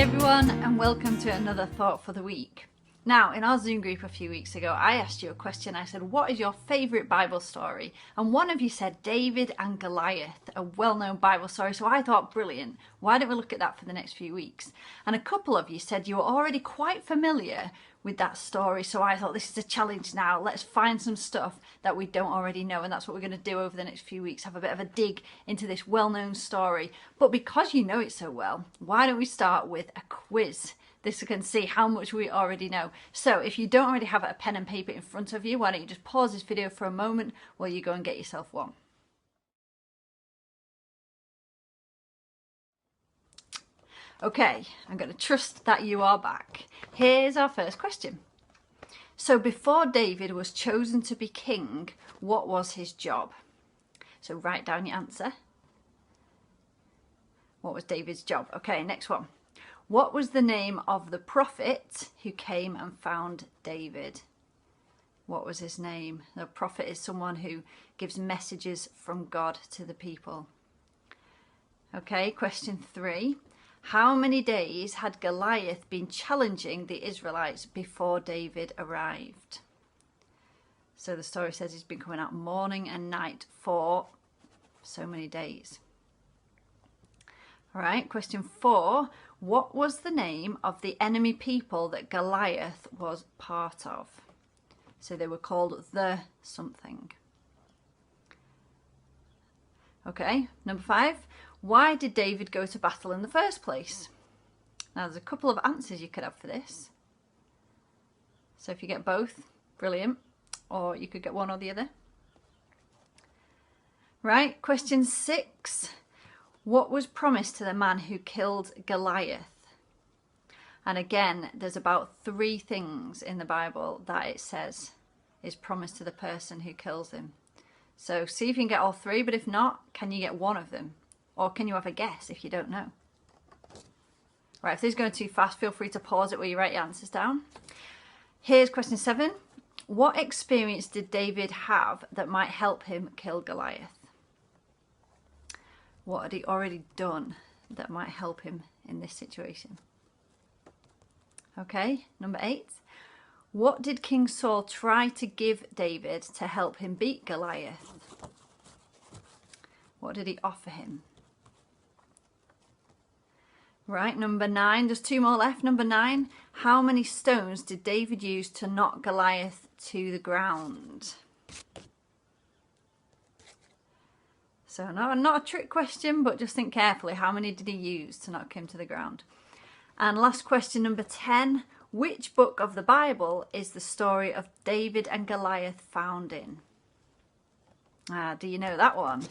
Hi everyone, and welcome to another Thought for the Week. Now, in our Zoom group a few weeks ago, I asked you a question. I said, what is your favourite Bible story? And one of you said David and Goliath, a well-known Bible story. So I thought, brilliant, why don't we look at that for the next few weeks? And a couple of you said you were already quite familiar with that story. So I thought, this is a challenge now. Let's find some stuff that we don't already know. And that's what we're going to do over the next few weeks, have a bit of a dig into this well-known story. But because you know it so well, why don't we start with a quiz? This can see how much we already know. So if you don't already have a pen and paper in front of you, why don't you just pause this video for a moment while you go and get yourself one. Okay, I'm going to trust that you are back. Here's our first question. So before David was chosen to be king, what was his job? So write down your answer. What was David's job? Okay, next one. What was the name of the prophet who came and found David? What was his name? The prophet is someone who gives messages from God to the people. Okay, question 3. How many days had Goliath been challenging the Israelites before David arrived? So the story says he's been coming out morning and night for so many days. All right, question 4. What was the name of the enemy people that Goliath was part of? So they were called the something. Okay, number 5. Why did David go to battle in the first place? Now there's a couple of answers you could have for this. So if you get both, brilliant. Or you could get one or the other. Right, question 6. What was promised to the man who killed Goliath? And again, there's about 3 things in the Bible that it says is promised to the person who kills him. So see if you can get all 3, but if not, can you get one of them? Or can you have a guess if you don't know? Right, if this is going too fast, feel free to pause it while you write your answers down. Here's question 7. What experience did David have that might help him kill Goliath? What had he already done that might help him in this situation? Okay, number 8. What did King Saul try to give David to help him beat Goliath? What did he offer him? Right, number 9. There's 2 more left. Number 9. How many stones did David use to knock Goliath to the ground? So not a trick question, but just think carefully. How many did he use to knock him to the ground? And last question, number 10. Which book of the Bible is the story of David and Goliath found in? Do you know that one?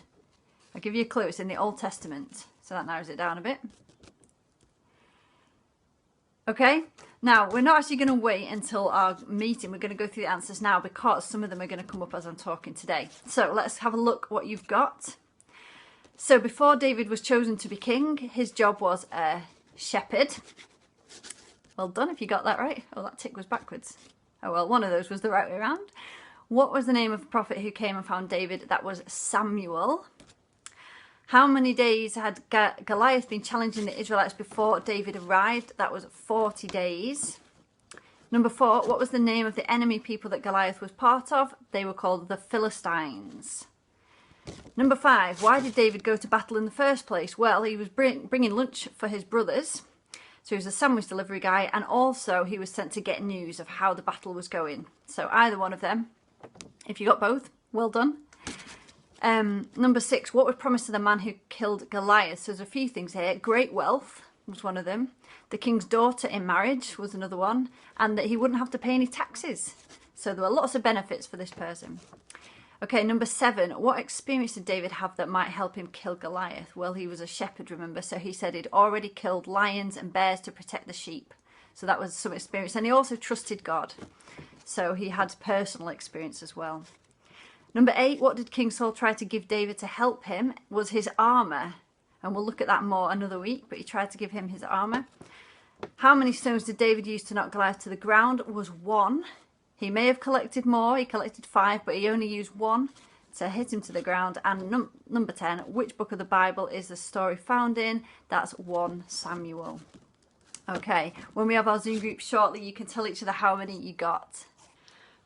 I'll give you a clue. It's in the Old Testament. So that narrows it down a bit. Okay, now we're not actually going to wait until our meeting. We're going to go through the answers now because some of them are going to come up as I'm talking today. So let's have a look what you've got. So before David was chosen to be king, his job was a shepherd. Well done if you got that right. Oh, that tick was backwards. Oh well, one of those was the right way around. What was the name of the prophet who came and found David? That was Samuel. How many days had Goliath been challenging the Israelites before David arrived? That was 40 days. Number 4, what was the name of the enemy people that Goliath was part of? They were called the Philistines. Number 5, why did David go to battle in the first place? Well, he was bringing lunch for his brothers. So he was a sandwich delivery guy, and also he was sent to get news of how the battle was going. So either one of them. If you got both, well done. Number 6, what was promised to the man who killed Goliath? So there's a few things here. Great wealth was one of them. The king's daughter in marriage was another one. And that he wouldn't have to pay any taxes. So there were lots of benefits for this person. Okay, number 7, what experience did David have that might help him kill Goliath? Well, he was a shepherd, remember? So he said he'd already killed lions and bears to protect the sheep. So that was some experience. And he also trusted God. So he had personal experience as well. Number 8, what did King Saul try to give David to help him? Was his armour. And we'll look at that more another week, but he tried to give him his armour. How many stones did David use to knock Goliath to the ground? Was 1. He may have collected more. He collected 5, but he only used 1 to hit him to the ground. And number 10, which book of the Bible is the story found in? That's 1 Samuel. Okay, when we have our Zoom group shortly, you can tell each other how many you got.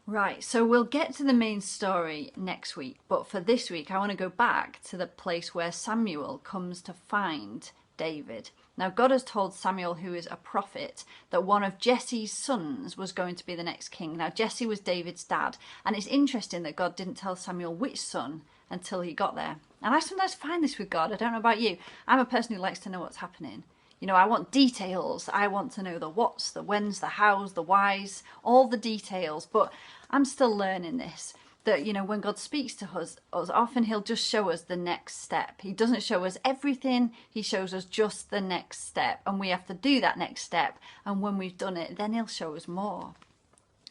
Right, so we'll get to the main story next week, but for this week I want to go back to the place where Samuel comes to find David. Now God has told Samuel, who is a prophet, that one of Jesse's sons was going to be the next king. Now Jesse was David's dad, and it's interesting that God didn't tell Samuel which son until he got there. And I sometimes find this with God. I don't know about you. I'm a person who likes to know what's happening. You know, I want details. I want to know the whats, the whens, the hows, the whys, all the details. But I'm still learning this, that, you know, when God speaks to us, often he'll just show us the next step. He doesn't show us everything. He shows us just the next step. And we have to do that next step. And when we've done it, then he'll show us more.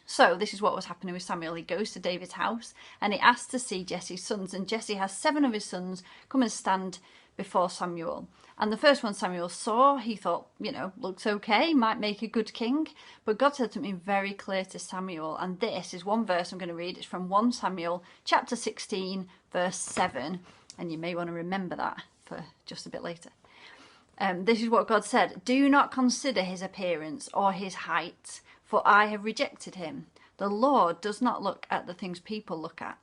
So this is what was happening with Samuel. He goes to David's house and he asks to see Jesse's sons. And Jesse has 7 of his sons come and stand before Samuel. And the first one Samuel saw, he thought, you know, looks okay, might make a good king. But God said something very clear to Samuel. And this is one verse I'm going to read. It's from 1 Samuel chapter 16, verse 7. And you may want to remember that for just a bit later. This is what God said. Do not consider his appearance or his height, for I have rejected him. The Lord does not look at the things people look at.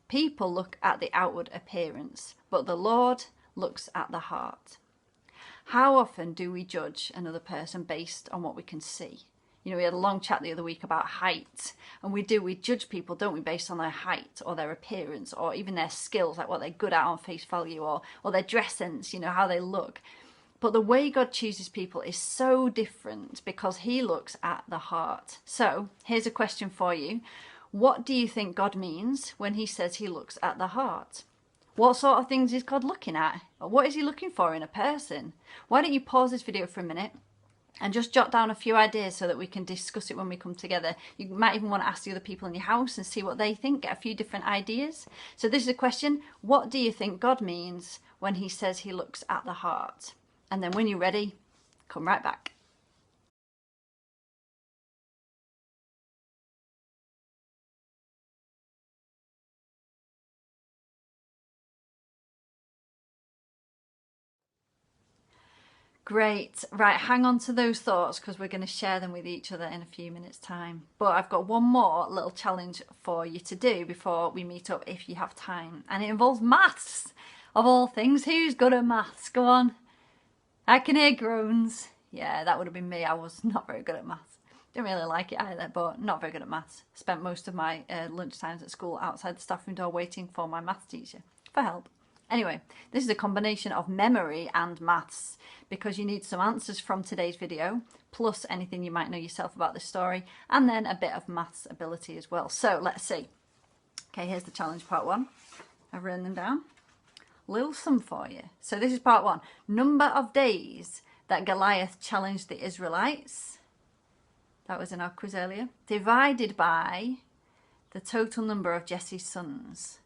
People look at the outward appearance, but the Lord looks at the heart. How often do we judge another person based on what we can see? You know, we had a long chat the other week about height, and we judge people, don't we, based on their height or their appearance or even their skills, like what they're good at on face value, or their dress sense, you know, how they look. But the way God chooses people is so different because he looks at the heart. So here's a question for you. What do you think God means when he says he looks at the heart? What sort of things is God looking at? Or what is he looking for in a person? Why don't you pause this video for a minute and just jot down a few ideas so that we can discuss it when we come together. You might even want to ask the other people in your house and see what they think, get a few different ideas. So this is a question. What do you think God means when he says he looks at the heart? And then when you're ready, come right back. Great. Right, hang on to those thoughts because we're going to share them with each other in a few minutes' time. But I've got one more little challenge for you to do before we meet up if you have time. And it involves maths, of all things. Who's good at maths? Go on. I can hear groans. Yeah, that would have been me. I was not very good at maths. Didn't really like it either, but not very good at maths. Spent most of my lunch times at school outside the staff room door waiting for my maths teacher for help. Anyway, this is a combination of memory and maths because you need some answers from today's video, plus anything you might know yourself about the story, and then a bit of maths ability as well. So let's see. Okay, here's the challenge part 1. I've written them down. Little sum for you. So this is part 1. Number of days that Goliath challenged the Israelites. That was in our quiz earlier. Divided by the total number of Jesse's sons.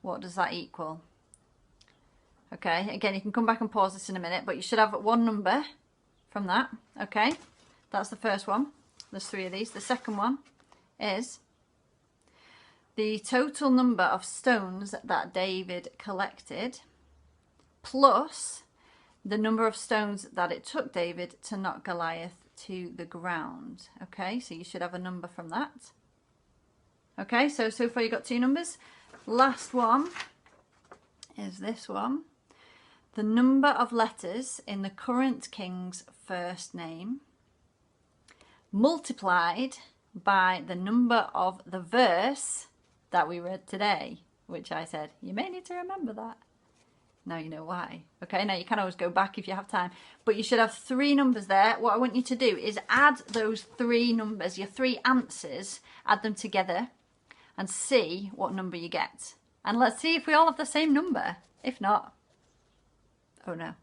What does that equal? Okay, again, you can come back and pause this in a minute, but you should have one number from that. Okay, that's the first one. There's 3 of these. The second one is the total number of stones that David collected plus the number of stones that it took David to knock Goliath to the ground. Okay, so you should have a number from that. Okay, so far you got 2 numbers. Last one is this one. The number of letters in the current king's first name multiplied by the number of the verse that we read today, which I said, you may need to remember that. Now you know why. Okay, now you can always go back if you have time, but you should have 3 numbers there. What I want you to do is add those 3 numbers, your 3 answers, add them together and see what number you get. And let's see if we all have the same number. If not, oh no.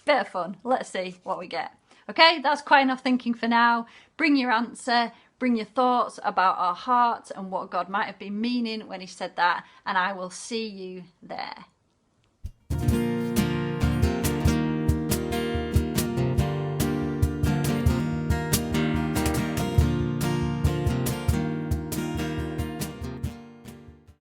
Bit of fun. Let's see what we get. Okay, that's quite enough thinking for now. Bring your answer, bring your thoughts about our heart and what God might have been meaning when he said that, and I will see you there.